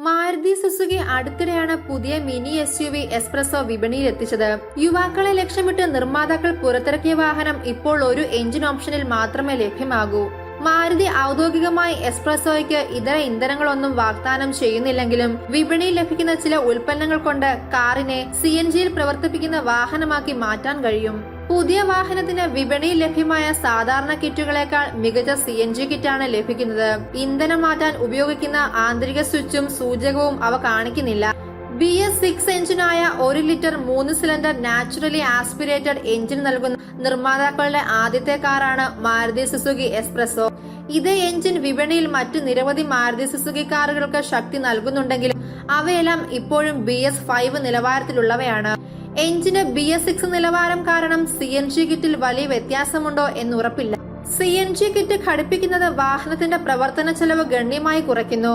Maruti Suzuki അടുത്തിടെയാണ് പുതിയ mini SUV espresso വിപണിയിൽ എത്തിച്ചത്. യുവാക്കളെ ലക്ഷ്യമിട്ട് നിർമ്മാതാക്കൾ പുറത്തിറക്കിയ വാഹനം ഇപ്പോൾ ഒരു എഞ്ചിൻ ഓപ്ഷനിൽ മാത്രമേ ലഭ്യമാകൂ. മാരുതി ഔദ്യോഗികമായി എസ്പ്രസോയ്ക്ക് ഇതര ഇന്ധനങ്ങളൊന്നും വാഗ്ദാനം ചെയ്യുന്നില്ലെങ്കിലും വിപണിയിൽ ലഭിക്കുന്ന ചില ഉൽപ്പന്നങ്ങൾ കൊണ്ട് കാറിനെ CNGയിൽ പ്രവർത്തിപ്പിക്കുന്ന വാഹനമാക്കി മാറ്റാൻ കഴിയും. പുതിയ വാഹനത്തിന് വിപണിയിൽ ലഭ്യമായ സാധാരണ കിറ്റുകളെക്കാൾ മികച്ച CNG കിറ്റാണ് ലഭിക്കുന്നത്. ഇന്ധനം മാറ്റാൻ ഉപയോഗിക്കുന്ന ആന്തരിക സ്വിച്ചും സൂചകവും അവ കാണിക്കുന്നില്ല. BS6 എഞ്ചിനായ 1 litre 3 cylinder naturally aspirated engine നൽകുന്ന നിർമ്മാതാക്കളുടെ ആദ്യത്തെ കാറാണ് മാരുതി സുസുക്കി എസ്പ്രസോ. ഇതേ എഞ്ചിൻ വിപണിയിൽ മറ്റ് നിരവധി മാരുതി സുസുക്കി കാറുകൾക്ക് ശക്തി നൽകുന്നുണ്ടെങ്കിലും അവയെല്ലാം ഇപ്പോഴും BS5 നിലവാരത്തിലുള്ളവയാണ്. എഞ്ചിന് BS6 നിലവാരം കാരണം CNG കിറ്റിൽ വലിയ വ്യത്യാസമുണ്ടോ എന്നുറപ്പില്ല. CNG കിറ്റ് ഘടിപ്പിക്കുന്നത് വാഹനത്തിന്റെ പ്രവർത്തന ചെലവ് ഗണ്യമായി കുറയ്ക്കുന്നു.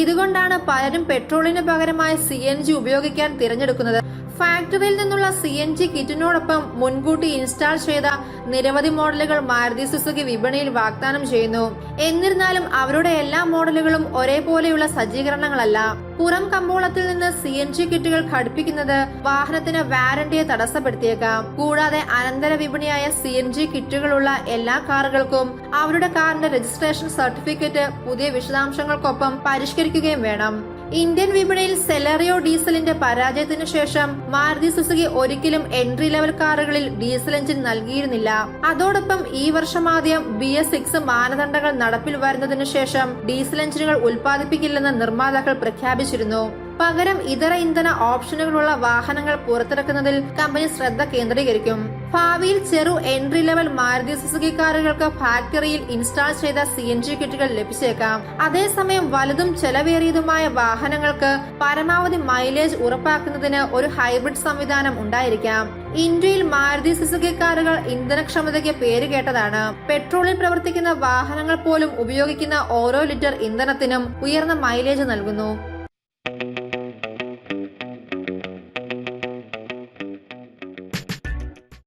ഇതുകൊണ്ടാണ് പലരും പെട്രോളിന് പകരമായി CNG ഉപയോഗിക്കാൻ തിരഞ്ഞെടുക്കുന്നത്. ഫാക്ടറിയിൽ നിന്നുള്ള CNG കിറ്റിനോടൊപ്പം മുൻകൂട്ടി ഇൻസ്റ്റാൾ ചെയ്ത നിരവധി മോഡലുകൾ മാരുതി സുസുക്കി വിപണിയിൽ വാഗ്ദാനം ചെയ്യുന്നു. എന്നിരുന്നാലും അവരുടെ എല്ലാ മോഡലുകളും ഒരേപോലെയുള്ള സജ്ജീകരണങ്ങളല്ല. പുറം കമ്പോളത്തിൽ നിന്ന് CNG കിറ്റുകൾ ഘടിപ്പിക്കുന്നത് വാഹനത്തിന് വാറന്റിയെ തടസ്സപ്പെടുത്തിയേക്കാം. കൂടാതെ അനന്തര വിപണിയായ CNG കിറ്റുകളുള്ള എല്ലാ കാറുകൾക്കും അവരുടെ കാറിന്റെ രജിസ്ട്രേഷൻ സർട്ടിഫിക്കറ്റ് പുതിയ വിശദാംശങ്ങൾക്കൊപ്പം പരിഷ്കരിക്കുകയും വേണം. ഇന്ത്യൻ വിപണിയിൽ സെലറിയോ ഡീസലിന്റെ പരാജയത്തിനു ശേഷം മാരുതി സുസുക്കി ഒരിക്കലും എൻട്രി ലെവൽ കാറുകളിൽ ഡീസൽ എഞ്ചിൻ നൽകിയിരുന്നില്ല. അതോടൊപ്പം ഈ വർഷം ആദ്യം BS6 മാനദണ്ഡങ്ങൾ നടപ്പിൽ വരുന്നതിനു ശേഷം ഡീസൽ എഞ്ചിനുകൾ ഉൽപ്പാദിപ്പിക്കില്ലെന്ന് നിർമ്മാതാക്കൾ പ്രഖ്യാപിച്ചിരുന്നു. പകരം ഇതര ഇന്ധന ഓപ്ഷനുകളുള്ള വാഹനങ്ങൾ പുറത്തിറക്കുന്നതിൽ കമ്പനി ശ്രദ്ധ കേന്ദ്രീകരിക്കും. ഭാവിയിൽ ചെറു എൻട്രി ലെവൽ മാരുതി സുസുക്കി കാറുകൾക്ക് ഫാക്ടറിയിൽ ഇൻസ്റ്റാൾ ചെയ്ത CNG കിറ്റുകൾ ലഭിച്ചേക്കാം. അതേസമയം വലുതും ചെലവേറിയതുമായ വാഹനങ്ങൾക്ക് പരമാവധി മൈലേജ് ഉറപ്പാക്കുന്നതിന് ഒരു ഹൈബ്രിഡ് സംവിധാനം ഉണ്ടായിരിക്കാം. ഇന്ത്യയിൽ മാരുതി സുസുക്കി കാറുകൾ ഇന്ധനക്ഷമതയ്ക്ക് പേരുകേട്ടതാണ്. പെട്രോളിൽ പ്രവർത്തിക്കുന്ന വാഹനങ്ങൾ പോലും ഉപയോഗിക്കുന്ന ഓരോ ലിറ്റർ ഇന്ധനത്തിനും ഉയർന്ന മൈലേജ് നൽകുന്നു.